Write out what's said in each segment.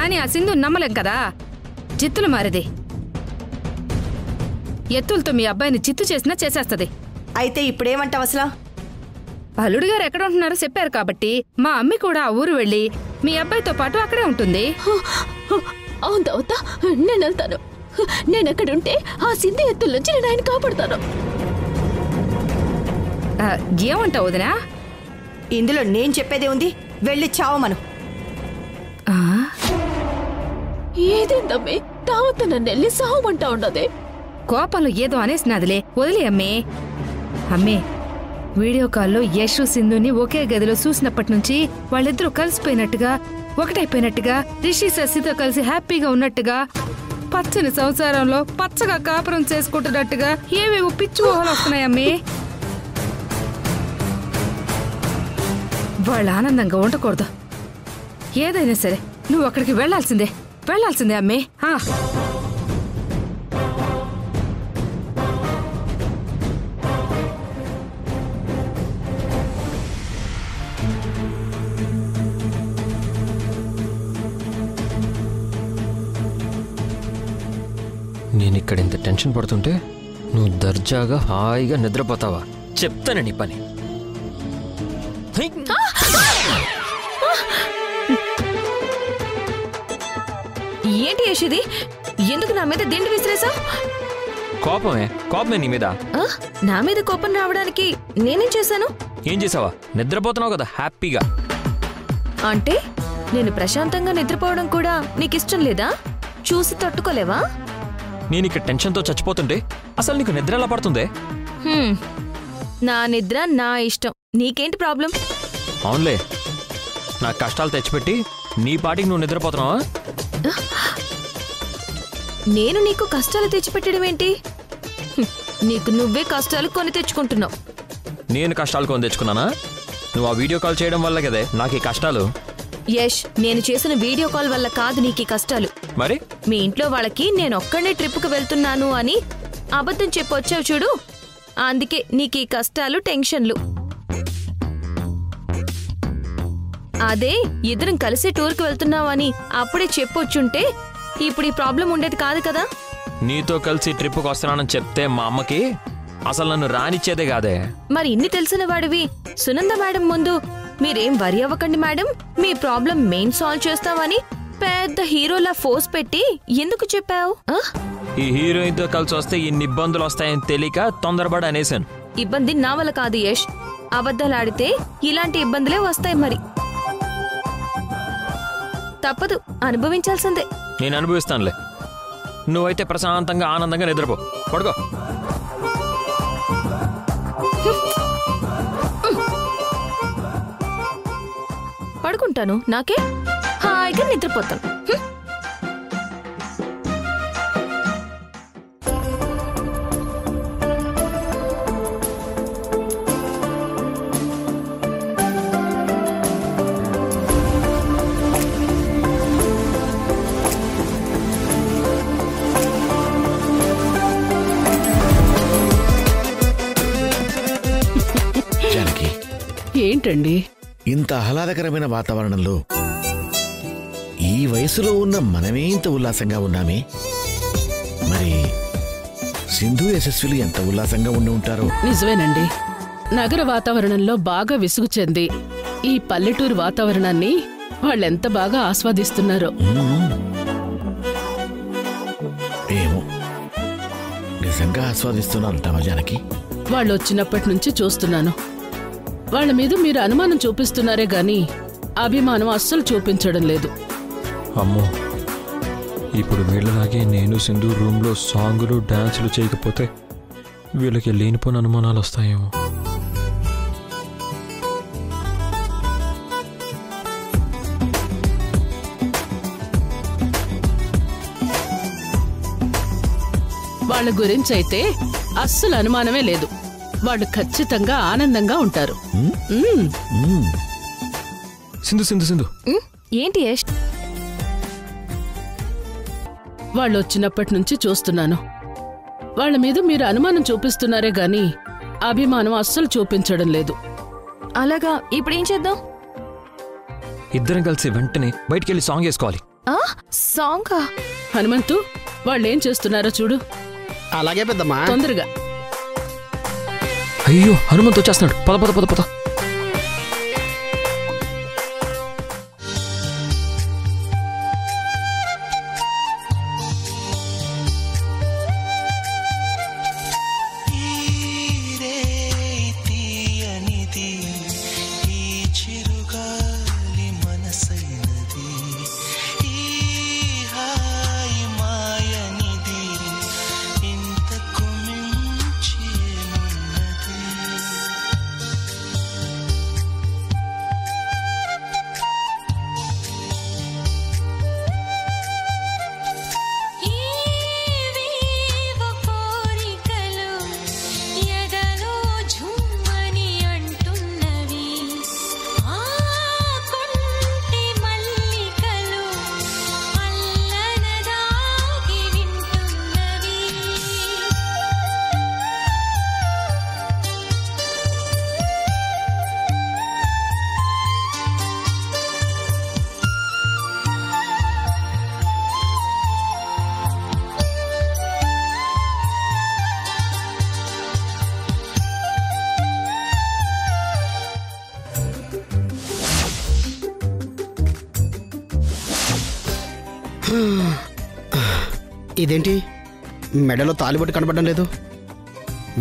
కానీ ఆ సింధు నమ్మలేం కదా, చిత్తులు మారిది. ఎత్తులతో మీ అబ్బాయిని చిత్తు చేసినా చేసేస్తది. అయితే ఇప్పుడేమంటావు అసలు? అల్లుడు గారు ఎక్కడ ఉంటున్నారో చెప్పారు కాబట్టి మా అమ్మి కూడా ఆ ఊరు వెళ్ళి మీ అబ్బాయితో పాటు అక్కడే ఉంటుంది. అవుతా నేను వెళ్తాను. నేను అక్కడుంటే ఆ సింధు ఎత్తుల నుంచి నేను ఆయన కాపాడుతాను. ఏమంటావు వదినా? ఇందులో నేను చెప్పేదే ఉంది, వెళ్ళి చావమను. ఏదేందమ్మే తావత నన్ను వెళ్ళి సావమంటా ఉండదే. కోపంలో ఏదో అనేసినదిలే, వదిలే అమ్మే. అమ్మే, వీడియో కాల్లో యశ్ సింధుని ఒకే గదిలో చూసినప్పటి నుంచి వాళ్ళిద్దరూ కలిసిపోయినట్టుగా, ఒకటైపోయినట్టుగా, రిషి శశితో కలిసి హ్యాపీగా ఉన్నట్టుగా, పచ్చని సంసారంలో పచ్చగా కాపురం చేసుకుంటున్నట్టుగా ఏవేవో పిచ్చి ఊహలు వస్తున్నాయమ్మే. వాళ్ళు ఆనందంగా ఉండకూడదు. ఏదైనా సరే నువ్వు అక్కడికి వెళ్లాల్సిందే అమ్మే. నేనిక్కడ ఇంత టెన్షన్ పడుతుంటే నువ్వు దర్జాగా హాయిగా నిద్రపోతావా? చెప్తాను నీ పని. ఏంటి యశిది, ఎందుకు నా మీద దిండు విసిరేసా? కోపమే నీ మీద. నా మీద కోపం రావడానికి నేనేం చేశాను? ఏం చేసావా? నిద్రపోతున్నావు కదా హ్యాపీగా. అంటే నేను ప్రశాంతంగా నిద్రపోవడం కూడా నీకిష్టం లేదా? చూసి తట్టుకోలేవా? నేను ఇక్కడ టెన్షన్తో చచ్చిపోతుంటే అసలు నీకు నిద్ర ఎలా పడుతుందే? నా నిద్ర నా ఇష్టం, నీకేంటి ప్రాబ్లం? అవునులే, నా కష్టాలు తెచ్చిపెట్టి నీ పాటికి నువ్వు నిద్రపోతున్నావా? నేను నీకు కష్టాలు తెచ్చిపెట్టడం ఏంటి? నీకు నువ్వే కష్టాలు కొని తెచ్చుకుంటున్నావు. నేను కష్టాలు కొని తెచ్చుకున్నానా? నువ్వు ఆ వీడియో కాల్ చేయడం వల్ల కదే నాకు ఈ కష్టాలు. యష్, నేను చేసిన వీడియో కాల్ వల్ల కాదు నీకు ఈ కష్టాలు. మరి మీ ఇంట్లో వాళ్ళకి నేను ఒక్కడే ట్రిప్కు వెళ్తున్నాను అని అబద్ధం చెప్పొచ్చావు చూడు, అందుకే నీకు ఈ కష్టాలు, టెన్షన్లు. అదే ఇద్దరం కలిసి టూర్కి వెళ్తున్నావని అప్పుడే చెప్పొచ్చుంటే ఇప్పుడు ఈ ప్రాబ్లం ఉండేది కాదు కదా. నీతో కలిసి ట్రిప్కి వస్తున్నానని చెప్తే మా అమ్మకి అసలు నన్ను రానిచ్చేదే కాదే. మరి ఇన్ని తెలిసిన వాడివి సునంద మేడం ముందు మీరేం వరి అవ్వకండి మేడం, మీ ప్రాబ్లం మేం సాల్వ్ చేస్తామని పెద్ద హీరోలా ఫోర్స్ పెట్టి ఎందుకు చెప్పావు? ఈ హీరోయిన్ తో కలిసి వస్తే ఇన్ని ఇబ్బందులు వస్తాయని తెలియక తొందరపడి అనేశాను. ఇబ్బంది నా వల్ల కాదు యష్, అబద్ధాలాడితే ఇలాంటి ఇబ్బందులే వస్తాయి. మరి తప్పదు, అనుభవించాల్సిందే. నేను అనుభవిస్తానులే, నువ్వైతే ప్రశాంతంగా ఆనందంగా నిద్రపో, పడుకో. పడుకుంటాను, నాకే హాయిగా నిద్రపోతాను. జానకి, ఏంటండి ఇంత ఆహ్లాదకరమైన వాతావరణంలో ఈ వయసులో ఉన్న మనమే ఇంత ఉల్లాసంగా ఉన్నామే, మరి సింధు యశస్విలు ఎంత ఉల్లాసంగా ఉండి ఉంటారో. నిజమేనండి, నగర వాతావరణంలో బాగా విసుగు చెంది ఈ పల్లెటూరు వాతావరణాన్ని వాళ్ళెంత బాగా ఆస్వాదిస్తున్నారో. ఏమో, నిజంగా ఆస్వాదిస్తున్నారంటావా జానకి? వాళ్ళు వచ్చినప్పటి నుంచి చూస్తున్నాను. వాళ్ళ మీద మీరు అనుమానం చూపిస్తున్నారే గాని అభిమానం అస్సలు చూపించడం లేదు. అమ్మో, ఇప్పుడు వీళ్ళలాగే నేను సింధు రూమ్లో సాంగులు డాన్సులు చేయకపోతే వీళ్ళకి లేనిపోయిన అనుమానాలు వస్తాయేమో. వాళ్ళ గురించి అయితే అస్సలు అనుమానమే లేదు. వాళ్ళు ఖచ్చితంగా ఆనందంగా ఉంటారు. సింధు సింధు సింధు ఏంటి యష్? వాళ్ళు వచ్చినప్పటి నుంచి చూస్తున్నాను. వాళ్ళ మీద మీరు అనుమానం చూపిస్తున్నారే గాని అభిమానం అస్సలు చూపించడం లేదు. అలాగా, ఇప్పుడేం చేద్దాం? ఇద్దరం కలిసి వెంటనే బయటికెళ్ళి సాంగ్ వేసుకోవాలి. సాంగా? హనుమంతు వాళ్ళేం చేస్తున్నారో చూడు. అలాగే పెద్దమ్మా. తొందరగా. అయ్యో హనుమంతు వచ్చేస్తున్నాడు. పద పద పద పద. ఇదేంటి మెడలో తాలిబొట్టు కనబడడం లేదు?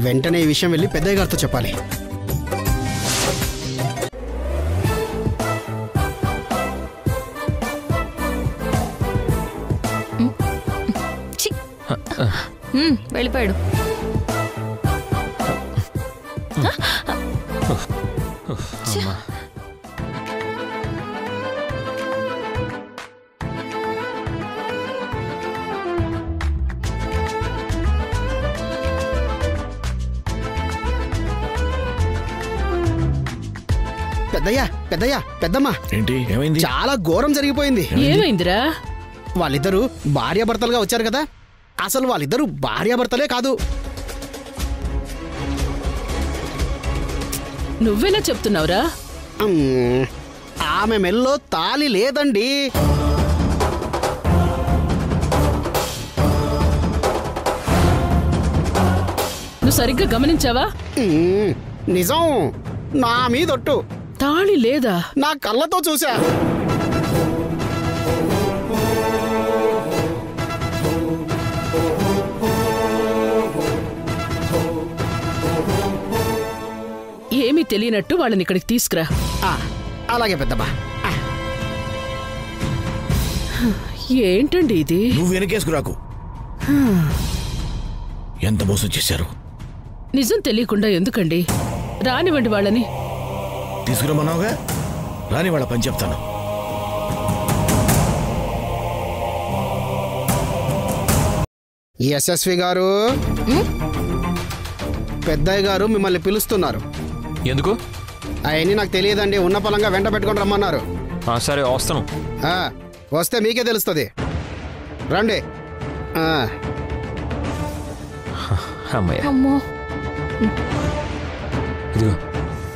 వెంటనే ఈ విషయం వెళ్ళి పెద్దయ్య గారితో చెప్పాలి. వెళ్ళిపోయాడు. పెద్దయ్యా పెద్దయ్యా పెద్దమ్మా, ఏంటి ఏమైంది? చాలా ఘోరం జరిగిపోయింది. ఏమైందిరా? వాళ్ళిద్దరూ భార్యాభర్తలుగా వచ్చారు కదా, అసలు వాళ్ళిద్దరూ భార్యాభర్తలే కాదు. నువ్వెలా చెప్తున్నావురా? ఆమె మెల్లో తాళి లేదండి. నువ్వు సరిగ్గా గమనించావా? నిజం, నా మీదొట్టు. తాళి లేదా? నా కళ్ళతో చూసా. ఏమీ తెలియనట్టు వాళ్ళని ఇక్కడికి తీసుకురా. అలాగే పెద్దమ్మా. ఏంటండి ఇది? నువ్వు వెనకేసుకురాకు. ఎంత మోసం చేశారు. నిజం తెలియకుండా ఎందుకండి? రానివ్వండి వాళ్ళని. తీసుకురమ్మన్నావుగా, రాని వాళ్ళ పని చెప్తాను. యశస్వి గారు, పెద్దయ్య గారు మిమ్మల్ని పిలుస్తున్నారు. ఎందుకు? అవన్నీ నాకు తెలియదండి, ఉన్న పొలంగా వెంట పెట్టుకొని రమ్మన్నారు. సరే వస్తాను. వస్తే మీకే తెలుస్తుంది. రండి. అమ్మో, ఇదిగో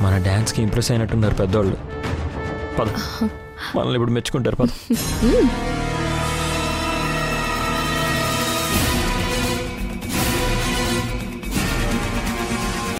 మన డాన్స్కి ఇంప్రెస్ అయినట్టున్నారు పెద్దవాళ్ళు. పద, మనల్ని ఇప్పుడు మెచ్చుకుంటారు. పద.